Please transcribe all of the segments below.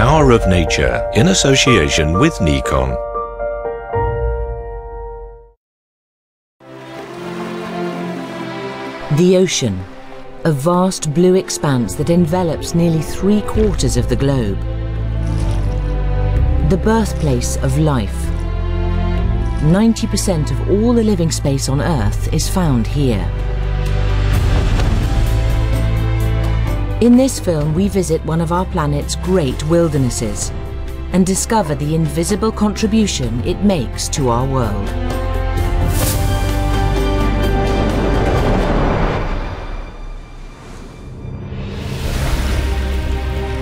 Power of Nature in association with Nikon. The ocean, a vast blue expanse that envelops nearly 3/4 of the globe. The birthplace of life. 90% of all the living space on Earth is found here. In this film, we visit one of our planet's great wildernesses and discover the invisible contribution it makes to our world.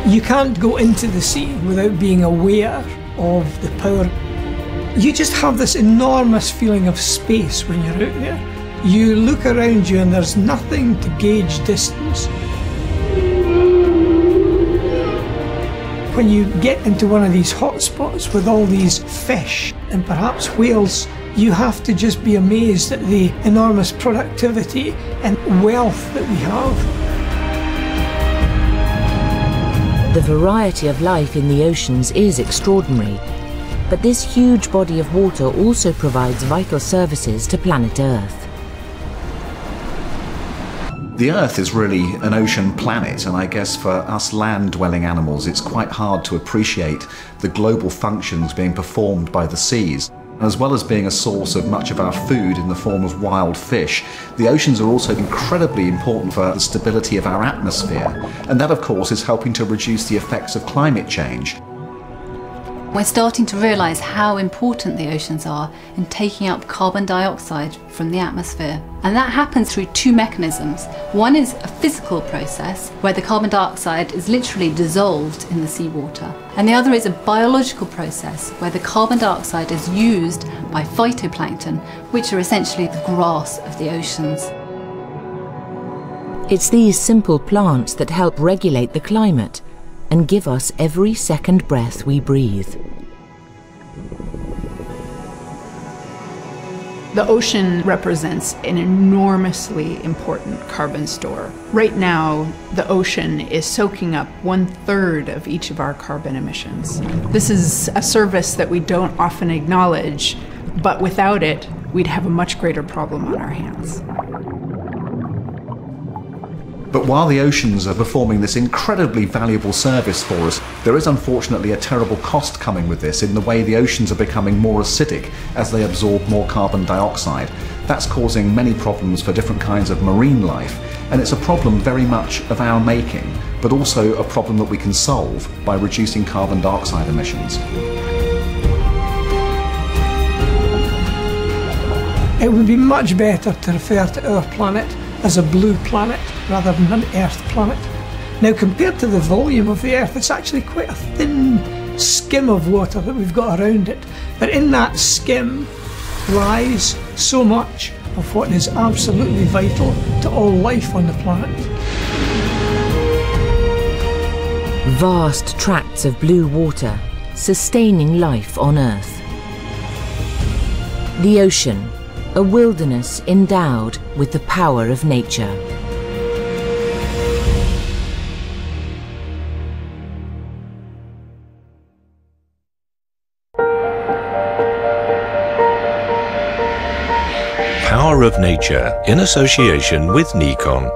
You can't go into the sea without being aware of the power. You just have this enormous feeling of space when you're out there. You look around you and there's nothing to gauge distance. When you get into one of these hotspots with all these fish and perhaps whales, you have to just be amazed at the enormous productivity and wealth that we have. The variety of life in the oceans is extraordinary, but this huge body of water also provides vital services to planet Earth. The Earth is really an ocean planet, and I guess for us land-dwelling animals it's quite hard to appreciate the global functions being performed by the seas. As well as being a source of much of our food in the form of wild fish, the oceans are also incredibly important for the stability of our atmosphere, and that of course is helping to reduce the effects of climate change. We're starting to realise how important the oceans are in taking up carbon dioxide from the atmosphere. And that happens through two mechanisms. One is a physical process where the carbon dioxide is literally dissolved in the seawater. And the other is a biological process where the carbon dioxide is used by phytoplankton, which are essentially the grass of the oceans. It's these simple plants that help regulate the climate and give us every second breath we breathe. The ocean represents an enormously important carbon store. Right now, the ocean is soaking up 1/3 of each of our carbon emissions. This is a service that we don't often acknowledge, but without it, we'd have a much greater problem on our hands. But while the oceans are performing this incredibly valuable service for us, there is unfortunately a terrible cost coming with this in the way the oceans are becoming more acidic as they absorb more carbon dioxide. That's causing many problems for different kinds of marine life, and it's a problem very much of our making, but also a problem that we can solve by reducing carbon dioxide emissions. It would be much better to refer to our planet as a blue planet rather than an Earth planet. Now, compared to the volume of the Earth, it's actually quite a thin skim of water that we've got around it. But in that skim lies so much of what is absolutely vital to all life on the planet. Vast tracts of blue water, sustaining life on Earth. The ocean, a wilderness endowed with the power of nature. Power of Nature in association with Nikon.